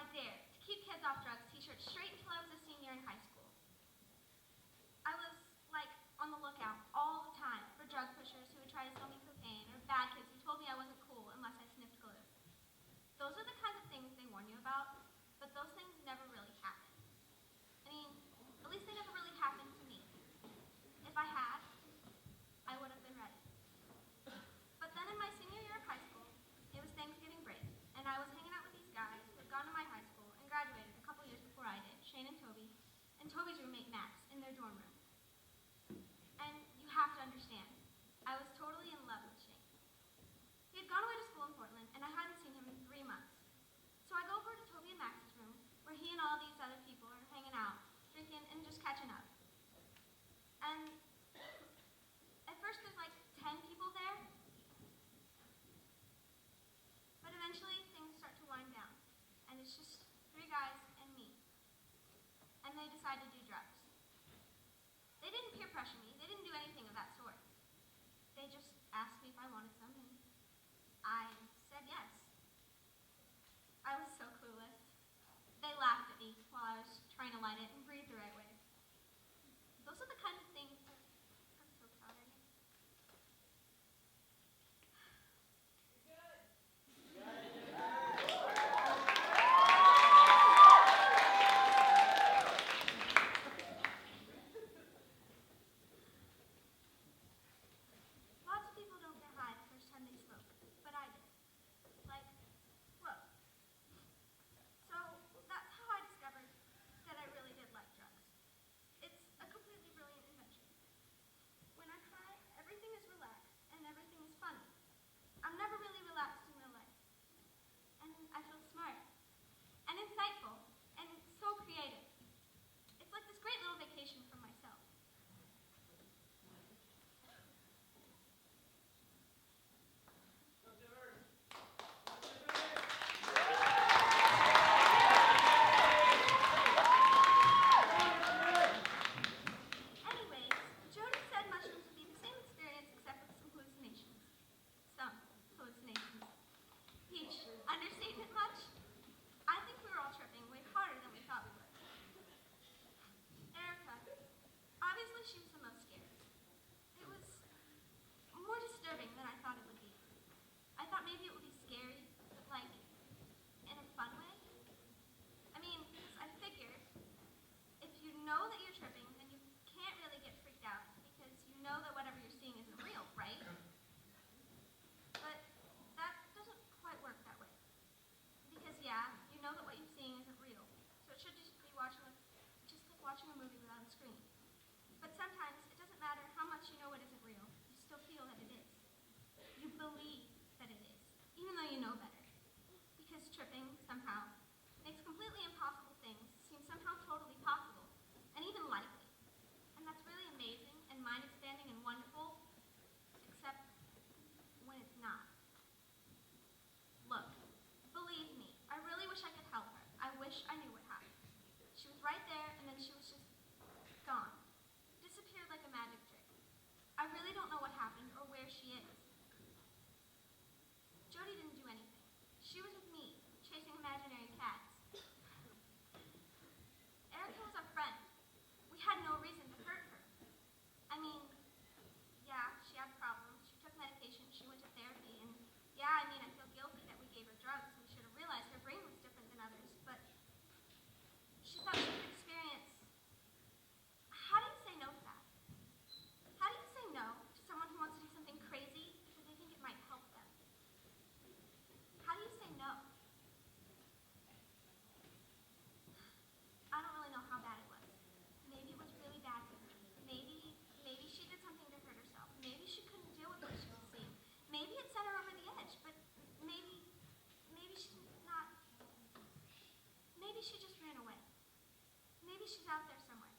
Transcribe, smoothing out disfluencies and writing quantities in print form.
my Dare to Keep Kids Off Drugs t-shirt straight until I was a senior in high school. I was, like, on the lookout all the time for drug pushers who would try to sell me cocaine or bad kids who told me I wasn't cool unless I sniffed glue. Those are the kinds of things they warn you about, but those things never really happen. I mean, at least they never really happened to me. If I had, I would have been ready. But then in my senior year of high school, it was Thanksgiving break, and I was hanging out with these guys who had gone to my high school and graduated a couple years before I did, Shane and Toby's roommate Max, in their dorm room. And you have to understand, I was totally in love with Shane. He had gone away to school in Portland, and I hadn't seen him in 3 months. So I go over to Toby and Max's room, where he and all these other people are hanging out, drinking, and just catching up. And at first there's like 10 people there, but eventually things start to wind down, and it's just 3 guys and me. And they decide to do drugs. They didn't peer pressure me, they didn't do anything of that sort. They just asked me if I wanted some, and I said yes. I was so clueless. They laughed at me while I was trying to light it and breathe the right way. Those are the kinds of things that are so tiring. Lots of people don't get high the first time they smoke, but I did. Like, whoa. So that's how I discovered that I really did like drugs. It's a completely brilliant invention. When I try, everything is relaxed and everything is funny. I'm never really relaxed in real life. And I feel smart and insightful and so creative. It's like this great little vacation from myself. Anyways, Jody said mushrooms would be the same experience except with some hallucinations. Some hallucinations. Peach, understatement much? I think we were all tripping way harder than we thought we would. Erica, obviously she was the most scared. It was more disturbing than I thought it would be. I thought maybe it would be scary, but like, in a fun way. I mean, I figured, if you know that you're tripping, then you can't really get freaked out, because you know that whatever you're seeing isn't real, right? But that doesn't quite work that way. Because yeah, you know that what you're seeing isn't real, so it should just be just like watching a movie without a screen. But sometimes it doesn't matter how much you know it isn't real, you still feel that it is. You believe that it is, even though you know better. Because tripping, somehow, makes completely impossible things seem somehow totally possible, and even likely. And that's really amazing and mind-expanding and wonderful, except when it's not. Look, believe me, I really wish I could help her. I wish I knew what happened. She was right there, and then she was just gone. Disappeared like a magic trick. I really don't know what happened or where she is. Jody didn't do anything. She was with me, chasing imaginary cats. Erica was our friend. We had no reason to hurt her. I mean, yeah, she had problems. She took medication. She went to therapy. And yeah, I mean, I feel guilty that we gave her drugs. We should have realized her brain was different than others. But she thought she could experience. How do you say no to that? How do you say no to someone who wants to do something crazy because they think it might help them? How do you say no? I don't really know how bad it was. Maybe it was really bad for her. Maybe she did something to hurt herself. Maybe she couldn't deal with what she was seeing. Maybe it sent her over the edge, but maybe she's not. Maybe she just ran away. Maybe she's out there somewhere.